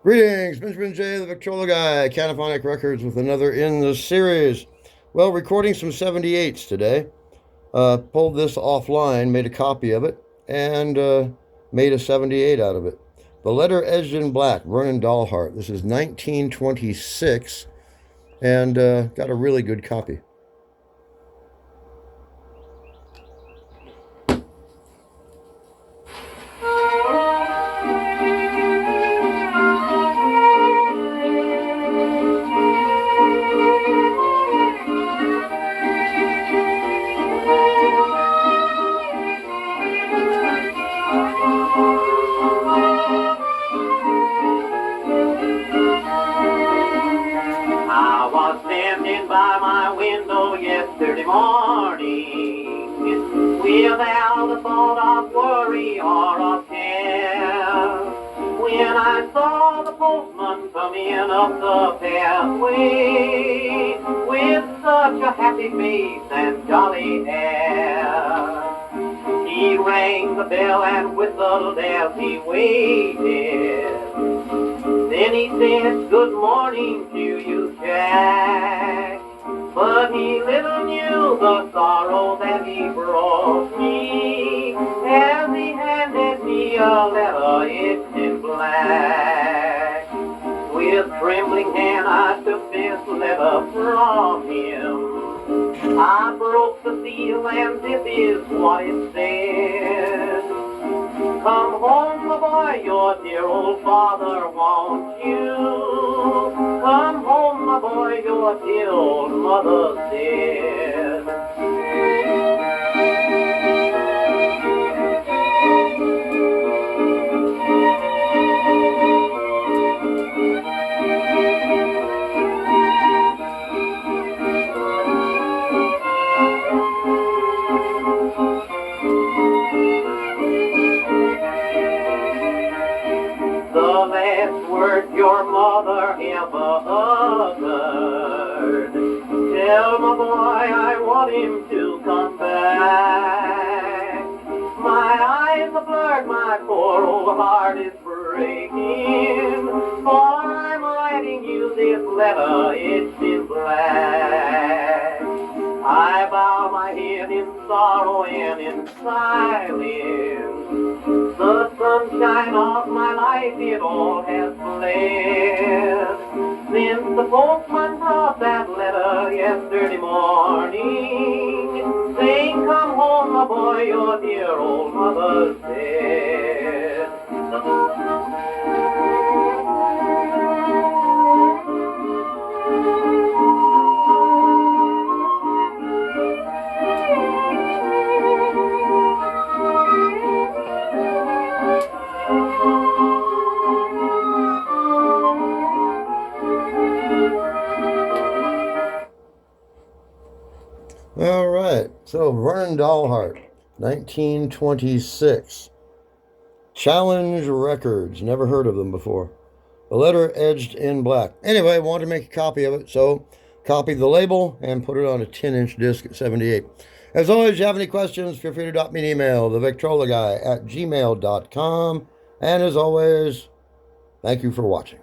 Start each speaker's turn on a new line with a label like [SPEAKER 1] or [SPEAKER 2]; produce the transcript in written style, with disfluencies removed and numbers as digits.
[SPEAKER 1] Greetings, Benjamin J, the Victrola Guy, Cataphonic Records with another in the series. Well, recording some 78s today. Pulled this offline, made a copy of it, and made a 78 out of it. The Letter Edged in Black, Vernon Dalhart. This is 1926, and got a really good copy.
[SPEAKER 2] I was standing by my window yesterday morning without a thought of worry or of care, when I saw the postman come in up the pathway with such a happy face and jolly air. He rang the bell and whistled as he waited. Then he said, "Good morning to you, Jack." But he little knew the sorrow that he brought me as he handed me a letter etched in black. With trembling hand I took this letter from him. I broke the seal and this is what it said. "Come home, my boy, your dear old father wants you. Come home, my boy, your dear old mother's dead." The last word your mother ever uttered. Tell my boy I want him to come back. My eyes are blurred, my poor old heart is breaking, for I'm writing you this letter etched in black. I bow my head in sorrow and in silence. The sunshine of my life, it all has fled since the postman brought that letter yesterday morning, saying, "Come home, my boy, your dear old mother's dead."
[SPEAKER 1] All right, so Vernon Dalhart, 1926. Challenge Records, never heard of them before. The Letter Edged in Black. Anyway, I wanted to make a copy of it, so copied the label and put it on a 10-inch disc at 78. As always, if you have any questions, feel free to drop me an email, thevictrolaguy@gmail.com. And as always, thank you for watching.